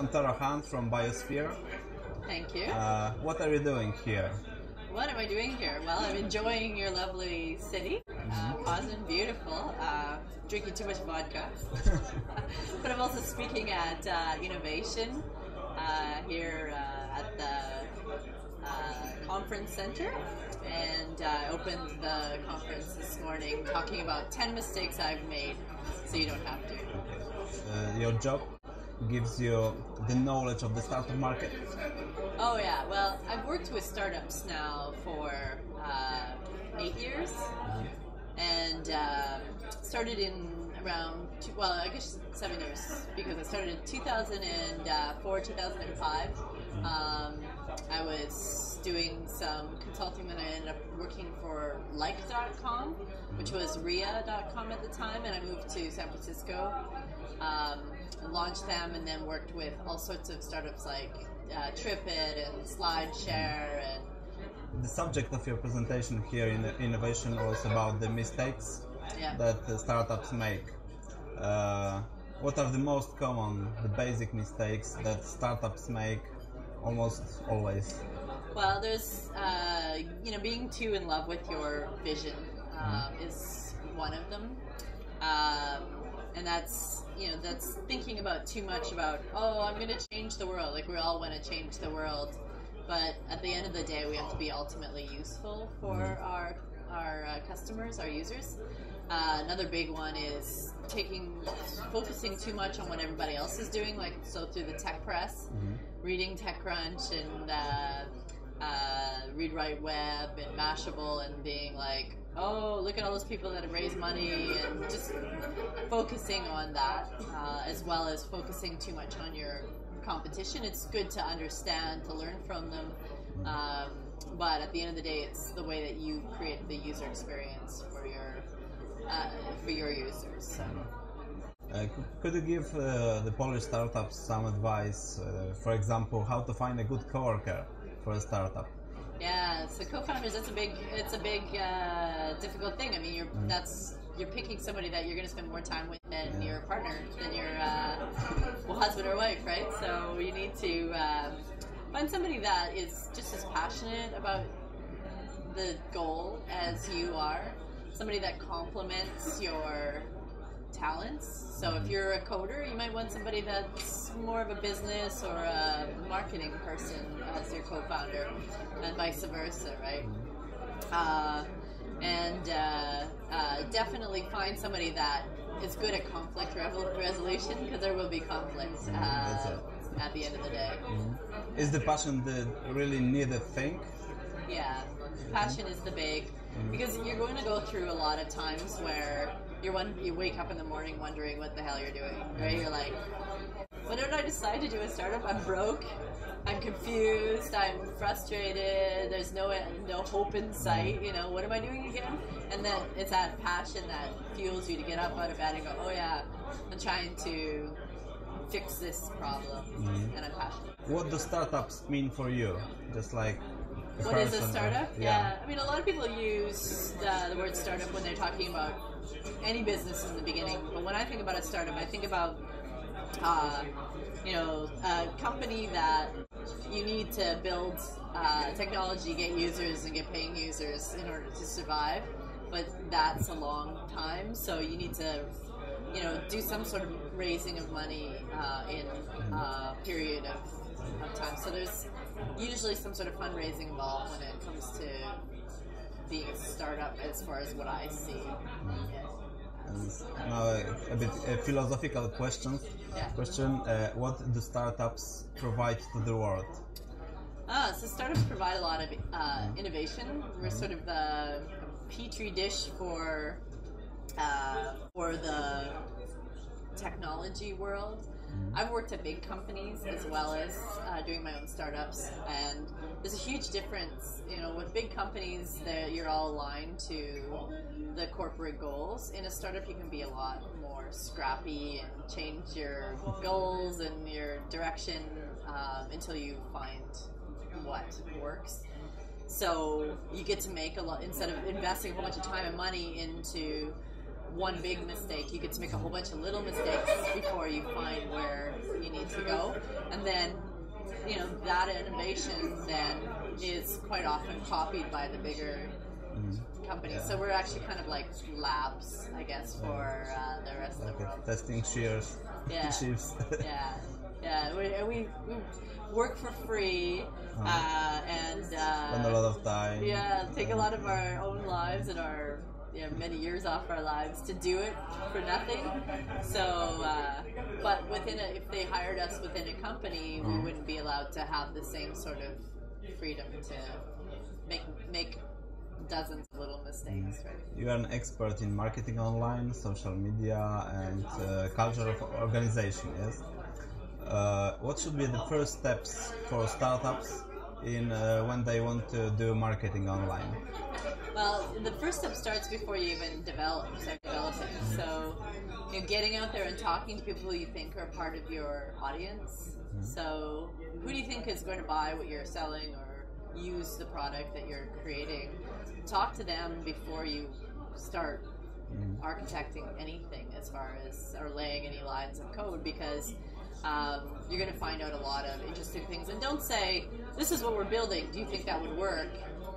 Gontarek from Biosphere. Thank you. What are you doing here? What am I doing here? Well, I'm enjoying your lovely city. Poznan, beautiful. Drinking too much vodka. But I'm also speaking at E-nnovation here at the conference center. And I opened the conference this morning talking about 10 mistakes I've made so you don't have to. Your job gives you the knowledge of the startup market? Oh yeah, well, I've worked with startups now for 8 years, and started in around, I guess 7 years, because I started in 2004, 2005. I was doing some consulting, then I ended up working for like.com, which was ria.com at the time, and I moved to San Francisco, launched them, and then worked with all sorts of startups like TripIt and SlideShare. And the subject of your presentation here in E-nnovation was about the mistakes that the startups make. What are the most common, the basic mistakes that startups make almost always? Well, there's being too in love with your vision is one of them, and that's thinking about too much about, oh, I'm going to change the world. Like, we all want to change the world, but at the end of the day, we have to be ultimately useful for our customers, our users. Another big one is focusing too much on what everybody else is doing, like so through the tech press, reading TechCrunch and Read Write Web and Mashable, and being like, oh, look at all those people that have raised money, and just focusing on that, as well as focusing too much on your competition. It's good to understand, to learn from them, but at the end of the day, it's the way that you create the user experience for your users. So. Could you give the Polish startups some advice, for example, how to find a good coworker for a startup? Yeah, so co-founders, it's a big difficult thing. I mean, you're picking somebody that you're going to spend more time with than your partner, than your husband or wife, right? So you need to find somebody that is just as passionate about the goal as you are, somebody that complements your talents. So if you're a coder, you might want somebody that's more of a business or a marketing person as your co-founder, and vice versa, right? Definitely find somebody that is good at conflict resolution, because there will be conflicts at the end of the day. Is the passion the really needed thing? Yeah, passion is the big, because you're going to go through a lot of times where you wake up in the morning wondering what the hell you're doing, right? You're like, what did I decide to do a startup? I'm broke, I'm confused, I'm frustrated, there's no hope in sight, what am I doing again? And then it's that passion that fuels you to get up out of bed and go, oh yeah, I'm trying to fix this problem, and I'm passionate. What do startups mean for you? Just like what is a startup? Yeah. I mean, a lot of people use the word startup when they're talking about any business in the beginning. But when I think about a startup, I think about a company that you need to build technology, get users, and get paying users in order to survive. But that's a long time, so you need to do some sort of raising of money in a period of time. So there's usually some sort of fundraising involved when it comes to being a startup, as far as what I see. And now a bit philosophical question. What do startups provide to the world? So startups provide a lot of innovation. We're sort of the petri dish for the technology world. I've worked at big companies as well as doing my own startups, and there's a huge difference. With big companies, you're all aligned to the corporate goals. In a startup, you can be a lot more scrappy and change your goals and your direction until you find what works. So you get to make a lot, instead of investing a whole bunch of time and money into one big mistake. You get to make a whole bunch of little mistakes before you find where you need to go. And then, you know, that innovation then is quite often copied by the bigger companies. So we're actually kind of like labs, I guess, for the rest of the world. Testing shears. Sheaves. We work for free and spend a lot of time. Yeah, take a lot of our own lives and our many years off our lives to do it for nothing. So, but if they hired us within a company, we wouldn't be allowed to have the same sort of freedom to make dozens of little mistakes. Right? You are an expert in marketing online, social media, and culture of organization. Yes. What should be the first steps for startups in when they want to do marketing online? Well, the first step starts before you even start developing. So, getting out there and talking to people who you think are part of your audience. So, who do you think is going to buy what you're selling or use the product that you're creating? Talk to them before you start architecting anything as far as or laying any lines of code, because you're going to find out a lot of interesting things. And don't say, this is what we're building, do you think that would work?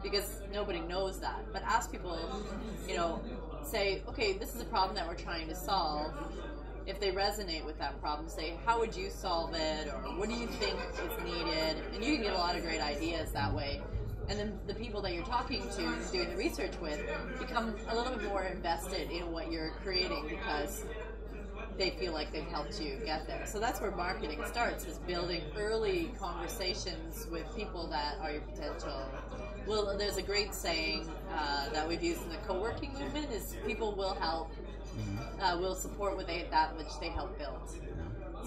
Because nobody knows that. But ask people, say, okay, this is a problem that we're trying to solve. If they resonate with that problem, say, how would you solve it? Or what do you think is needed? And you can get a lot of great ideas that way. And then the people that you're talking to and doing the research with become a little bit more invested in what you're creating because they feel like they've helped you get there. So that's where marketing starts, is building early conversations with people that are your potential. Well, there's a great saying that we've used in the co-working movement is people will help, will support that which they help build.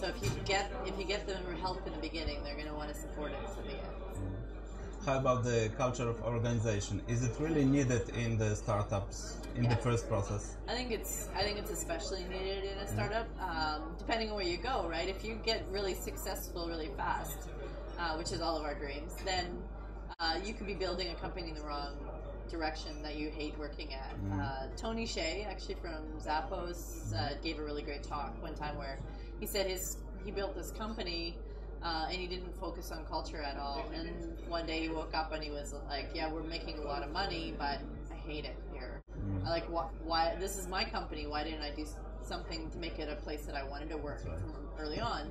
So if you get them help in the beginning, they're going to want to support it to the end. How about the culture of organization? Is it really needed in the startups in the first process? I think it's especially needed in a startup, depending on where you go, right? If you get really successful really fast, which is all of our dreams, then you could be building a company in the wrong direction that you hate working at. Tony Hsieh, actually from Zappos, gave a really great talk one time where he said he built this company and he didn't focus on culture at all. And one day he woke up and he was like, yeah, we're making a lot of money, but I hate it here. Like, why? This is my company. Why didn't I do something to make it a place that I wanted to work from early on?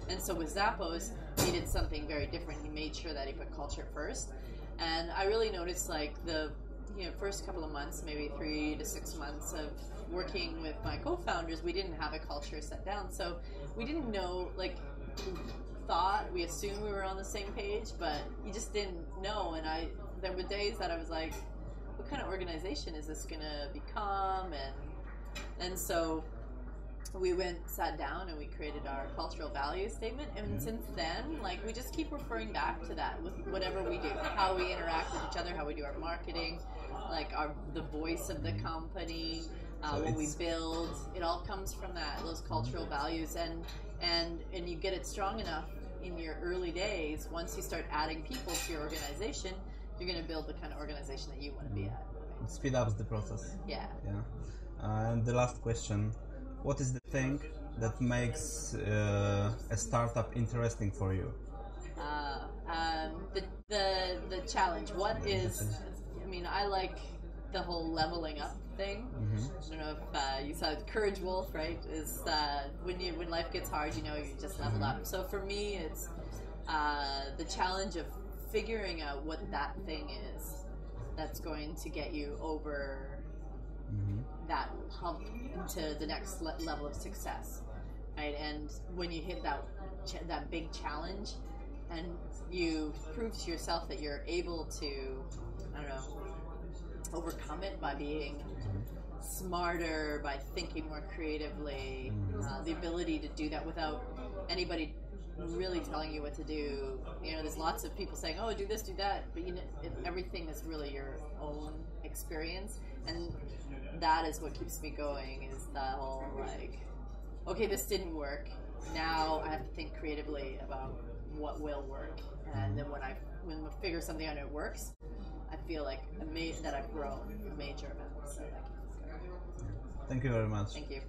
And so with Zappos, he did something very different. He made sure that he put culture first. And I really noticed, like, the first couple of months, maybe 3 to 6 months of working with my co-founders, we didn't have a culture set down. So we didn't know, like, we assumed we were on the same page, but you just didn't know. And there were days that I was like, what kind of organization is this going to become? And so we sat down and we created our cultural value statement. And since then, like, we just keep referring back to that with whatever we do, how we interact with each other, how we do our marketing, like the voice of the company, what we build. It all comes from those cultural values. And you get it strong enough in your early days. Once you start adding people to your organization, you're going to build the kind of organization that you want to be at. Right? It speed up the process. Yeah. And the last question: what is the thing that makes a startup interesting for you? The challenge. What is? I mean, I like the whole leveling up thing. I don't know if you saw Courage Wolf, right? Is when life gets hard, you just level up. So for me, it's the challenge of figuring out what that thing is that's going to get you over that hump into the next level of success, right? And when you hit that big challenge, and you prove to yourself that you're able to, I don't know, overcome it by being smarter, by thinking more creatively, the ability to do that without anybody really telling you what to do. There's lots of people saying, oh, do this, do that, but everything is really your own experience, and that is what keeps me going, is the whole, like, okay, this didn't work, now I have to think creatively about what will work, and then when I figure something out and it works, I feel like that I've grown a major amount. So that keeps going. Thank you very much. Thank you.